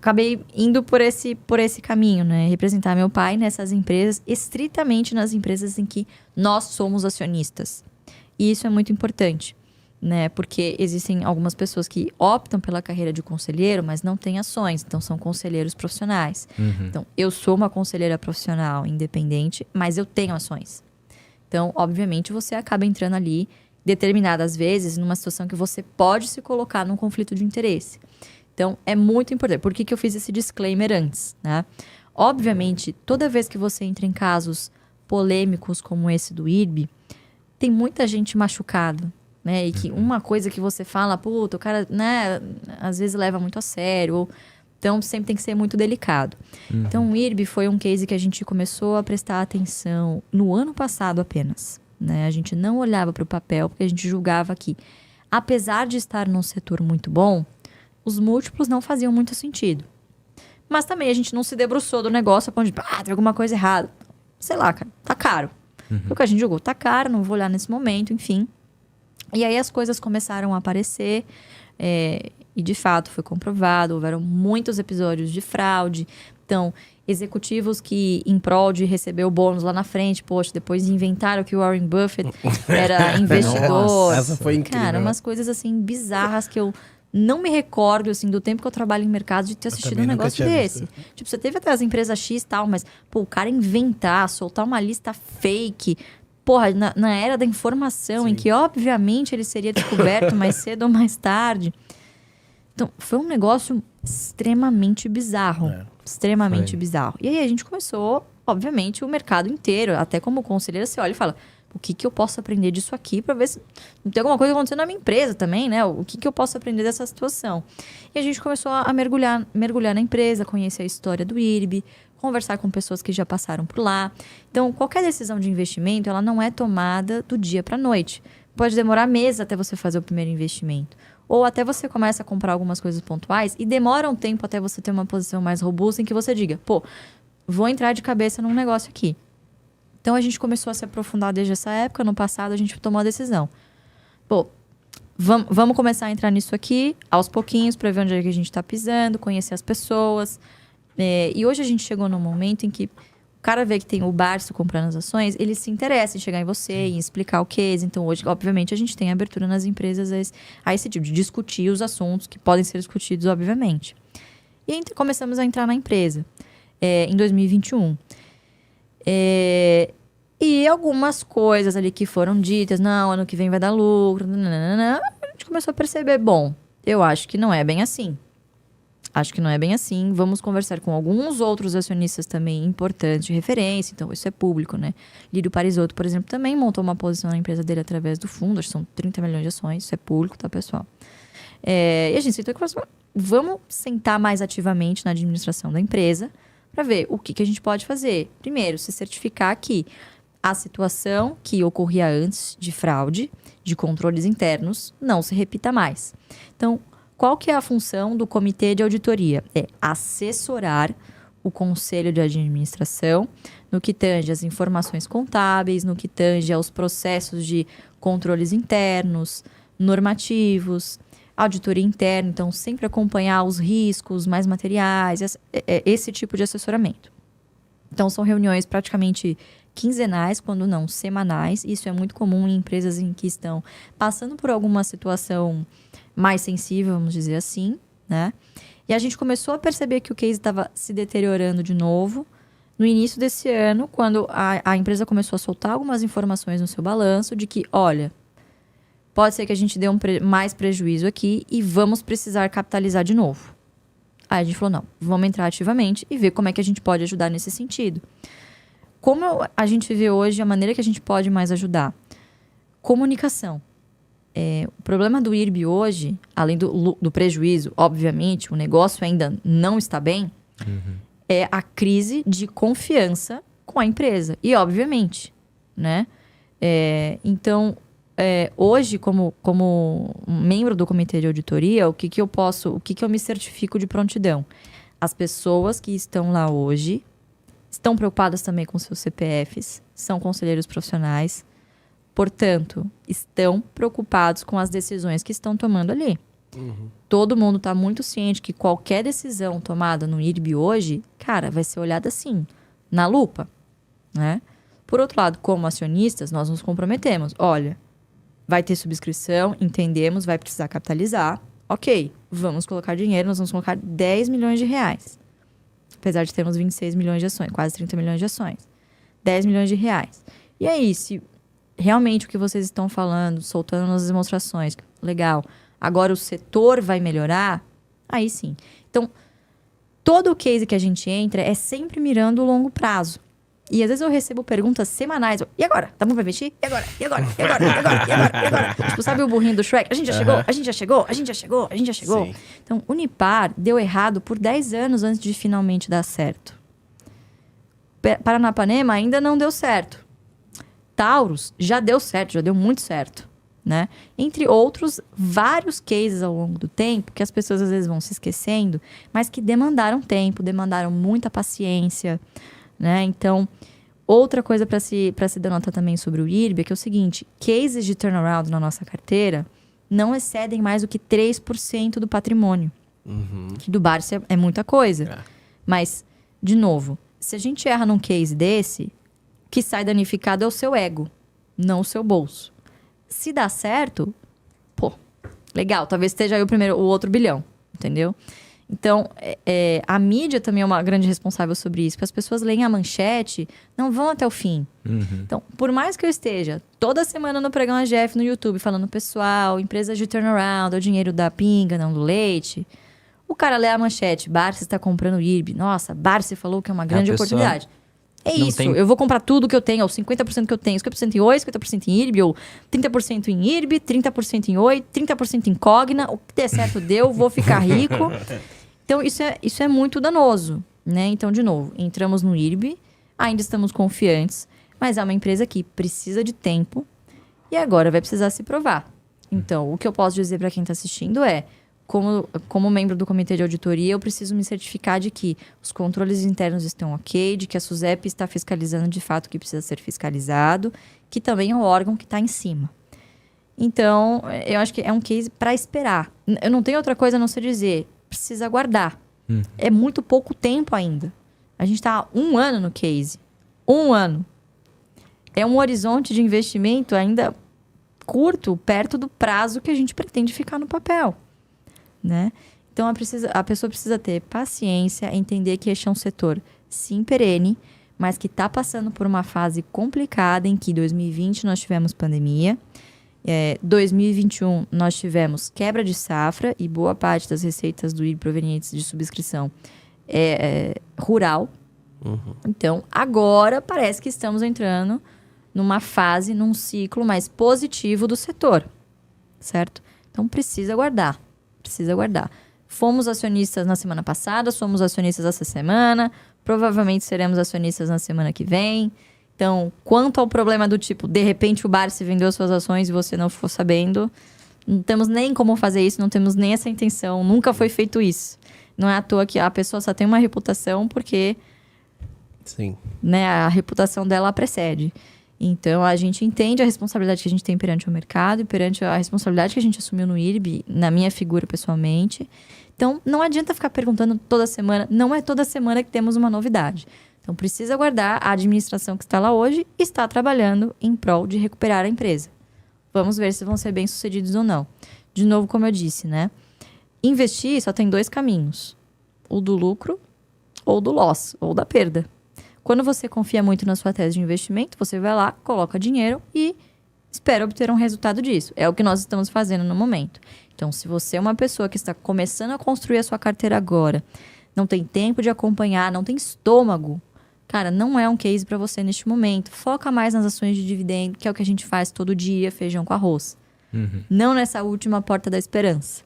acabei indo por esse caminho, né? Representar meu pai nessas empresas, estritamente nas empresas em que nós somos acionistas. E isso é muito importante, né? Porque existem algumas pessoas que optam pela carreira de conselheiro, mas não têm ações, então são conselheiros profissionais. Então, eu sou uma conselheira profissional independente, mas eu tenho ações. Então, obviamente, você acaba entrando ali, determinadas vezes, numa situação que você pode se colocar num conflito de interesse. Então, é muito importante. Por que eu fiz esse disclaimer antes, né? Obviamente, toda vez que você entra em casos polêmicos como esse do IRB, tem muita gente machucada, né? E que uma coisa que você fala, puta, o cara, né, às vezes leva muito a sério. Então, sempre tem que ser muito delicado. Então, o IRB foi um case que a gente começou a prestar atenção no ano passado apenas, né? A gente não olhava para o papel, porque a gente julgava que, apesar de estar num setor muito bom, os múltiplos não faziam muito sentido. Mas também a gente não se debruçou do negócio a ponto de, tem alguma coisa errada. Sei lá, cara, tá caro. O que a gente julgou, tá caro, não vou olhar nesse momento, enfim. E aí as coisas começaram a aparecer, e de fato foi comprovado, houveram muitos episódios de fraude. Então, executivos que em prol de receber o bônus lá na frente, poxa, depois inventaram que o Warren Buffett era investidor. Nossa, essa foi incrível. Cara, umas coisas assim bizarras que eu não me recordo, assim, do tempo que eu trabalho em mercado de ter assistido um negócio desse. Tipo, você teve até as empresas X e tal, mas, pô, o cara inventar, soltar uma lista fake, porra, na era da informação, em que, obviamente, ele seria descoberto mais cedo ou mais tarde. Então, foi um negócio extremamente bizarro. Extremamente bizarro. E aí, a gente começou, obviamente, o mercado inteiro. Até como conselheira, você olha e fala, o que eu posso aprender disso aqui para ver se não tem alguma coisa acontecendo na minha empresa também, né? O que eu posso aprender dessa situação? E a gente começou a mergulhar na empresa, conhecer a história do IRB, conversar com pessoas que já passaram por lá. Então, qualquer decisão de investimento, ela não é tomada do dia para a noite. Pode demorar meses até você fazer o primeiro investimento. Ou até você começa a comprar algumas coisas pontuais e demora um tempo até você ter uma posição mais robusta em que você diga, pô, vou entrar de cabeça num negócio aqui. Então, a gente começou a se aprofundar desde essa época. No passado, a gente tomou a decisão. Pô, vamos começar a entrar nisso aqui, aos pouquinhos, para ver onde é que a gente está pisando, conhecer as pessoas. E hoje a gente chegou num momento em que o cara vê que tem o Barço comprando as ações, ele se interessa em chegar em você, em explicar o case. Então, hoje, obviamente, a gente tem abertura nas empresas a esse tipo de discutir os assuntos que podem ser discutidos, obviamente. E aí, começamos a entrar na empresa em 2021. E algumas coisas ali que foram ditas, não, ano que vem vai dar lucro, nananana, a gente começou a perceber, bom, eu acho que não é bem assim. Acho que não é bem assim. Vamos conversar com alguns outros acionistas também importantes de referência. Então, isso é público, né? Lírio Parisotto, por exemplo, também montou uma posição na empresa dele através do fundo. Acho que são 30 milhões de ações. Isso é público, tá, pessoal? E a gente sentou que vamos sentar mais ativamente na administração da empresa para ver o que a gente pode fazer. Primeiro, se certificar que a situação que ocorria antes de fraude, de controles internos, não se repita mais. Então, qual que é a função do comitê de auditoria? É assessorar o conselho de administração no que tange às informações contábeis, no que tange aos processos de controles internos, normativos, auditoria interna. Então, sempre acompanhar os riscos mais materiais, esse tipo de assessoramento. Então, são reuniões praticamente quinzenais, quando não semanais. Isso é muito comum em empresas em que estão passando por alguma situação mais sensível, vamos dizer assim, né? E a gente começou a perceber que o case estava se deteriorando de novo no início desse ano, quando a empresa começou a soltar algumas informações no seu balanço de que, olha, pode ser que a gente dê mais prejuízo aqui e vamos precisar capitalizar de novo. Aí a gente falou, não, vamos entrar ativamente e ver como é que a gente pode ajudar nesse sentido. Como a gente vê hoje, a maneira que a gente pode mais ajudar? Comunicação. O problema do IRB hoje, além do prejuízo, obviamente, o negócio ainda não está bem, é a crise de confiança com a empresa. E, obviamente, né? Então, hoje, como membro do comitê de auditoria, o que eu me certifico de prontidão? As pessoas que estão lá hoje estão preocupadas também com seus CPFs, são conselheiros profissionais, portanto, estão preocupados com as decisões que estão tomando ali. Todo mundo está muito ciente que qualquer decisão tomada no IRB hoje, cara, vai ser olhada assim, na lupa, né? Por outro lado, como acionistas, nós nos comprometemos. Olha, vai ter subscrição, entendemos, vai precisar capitalizar. Ok, vamos colocar dinheiro, nós vamos colocar 10 milhões de reais. Apesar de termos 26 milhões de ações, quase 30 milhões de ações. 10 milhões de reais. E aí, se realmente o que vocês estão falando, soltando nas demonstrações, legal, agora o setor vai melhorar, aí sim. Então, todo o case que a gente entra é sempre mirando o longo prazo. E às vezes eu recebo perguntas semanais. E agora? Tá bom pra investir? E agora? E agora? E agora? E agora? E agora? E agora? Tipo, sabe o burrinho do Shrek? A gente já chegou? A gente já chegou? A gente já chegou? A gente já chegou? Sim. Então, Unipar deu errado por 10 anos antes de finalmente dar certo. Paranapanema ainda não deu certo. Taurus já deu certo, já deu muito certo, né? Entre outros, vários cases ao longo do tempo, que as pessoas às vezes vão se esquecendo, mas que demandaram tempo, demandaram muita paciência, né? Então, outra coisa para se denotar também sobre o IRB é que é o seguinte, cases de turnaround na nossa carteira não excedem mais do que 3% do patrimônio. Que do Barça é muita coisa. Mas, de novo, se a gente erra num case desse, o que sai danificado é o seu ego, não o seu bolso. Se dá certo, pô, legal, talvez esteja aí o outro bilhão, entendeu? Então, a mídia também é uma grande responsável sobre isso, porque as pessoas leem a manchete, não vão até o fim. Então, por mais que eu esteja toda semana no Pregão AGF no YouTube, falando, pessoal, empresas de turnaround, é o dinheiro da pinga, não do leite, o cara lê a manchete, Barça está comprando IRB. Nossa, Barça falou que é uma grande oportunidade. É isso, eu vou comprar tudo que eu tenho, ou 50% que eu tenho, 50% em Oi, 50% em IRB, ou 30% em IRB, 30% em Oi, 30% em Cogna, o que der certo deu, vou ficar rico. Então, isso é muito danoso, né? Então, de novo, entramos no IRB, ainda estamos confiantes, mas é uma empresa que precisa de tempo e agora vai precisar se provar. Então, o que eu posso dizer para quem está assistindo é, como membro do comitê de auditoria, eu preciso me certificar de que os controles internos estão ok, de que a SUSEP está fiscalizando de fato o que precisa ser fiscalizado, que também é o órgão que está em cima. Então, eu acho que é um case para esperar. Eu não tenho outra coisa a não ser dizer, precisa aguardar. É muito pouco tempo ainda. A gente está há 1 ano no case. 1 ano. É um horizonte de investimento ainda curto, perto do prazo que a gente pretende ficar no papel, né? Então, a pessoa precisa ter paciência, entender que este é um setor, sim, perene, mas que está passando por uma fase complicada em que 2020 nós tivemos pandemia, 2021 nós tivemos quebra de safra e boa parte das receitas do IRB provenientes de subscrição rural. Então, agora parece que estamos entrando numa fase, num ciclo mais positivo do setor, certo? Então, precisa aguardar. Fomos acionistas na semana passada, somos acionistas essa semana, provavelmente seremos acionistas na semana que vem. Então, quanto ao problema do tipo, de repente o Barça vendeu suas ações e você não ficou sabendo, não temos nem como fazer isso, não temos nem essa intenção, nunca foi feito isso. Não é à toa que a pessoa só tem uma reputação porque Sim. Né, a reputação dela precede. Então, a gente entende a responsabilidade que a gente tem perante o mercado e perante a responsabilidade que a gente assumiu no IRB, na minha figura pessoalmente. Então, não adianta ficar perguntando toda semana. Não é toda semana que temos uma novidade. Então, precisa aguardar. A administração que está lá hoje está trabalhando em prol de recuperar a empresa. Vamos ver se vão ser bem-sucedidos ou não. De novo, como eu disse, né? Investir só tem 2 caminhos. O do lucro ou do loss, ou da perda. Quando você confia muito na sua tese de investimento, você vai lá, coloca dinheiro e espera obter um resultado disso. É o que nós estamos fazendo no momento. Então, se você é uma pessoa que está começando a construir a sua carteira agora, não tem tempo de acompanhar, não tem estômago, cara, não é um case para você neste momento. Foca mais nas ações de dividendo, que é o que a gente faz todo dia, feijão com arroz. Não nessa última porta da esperança.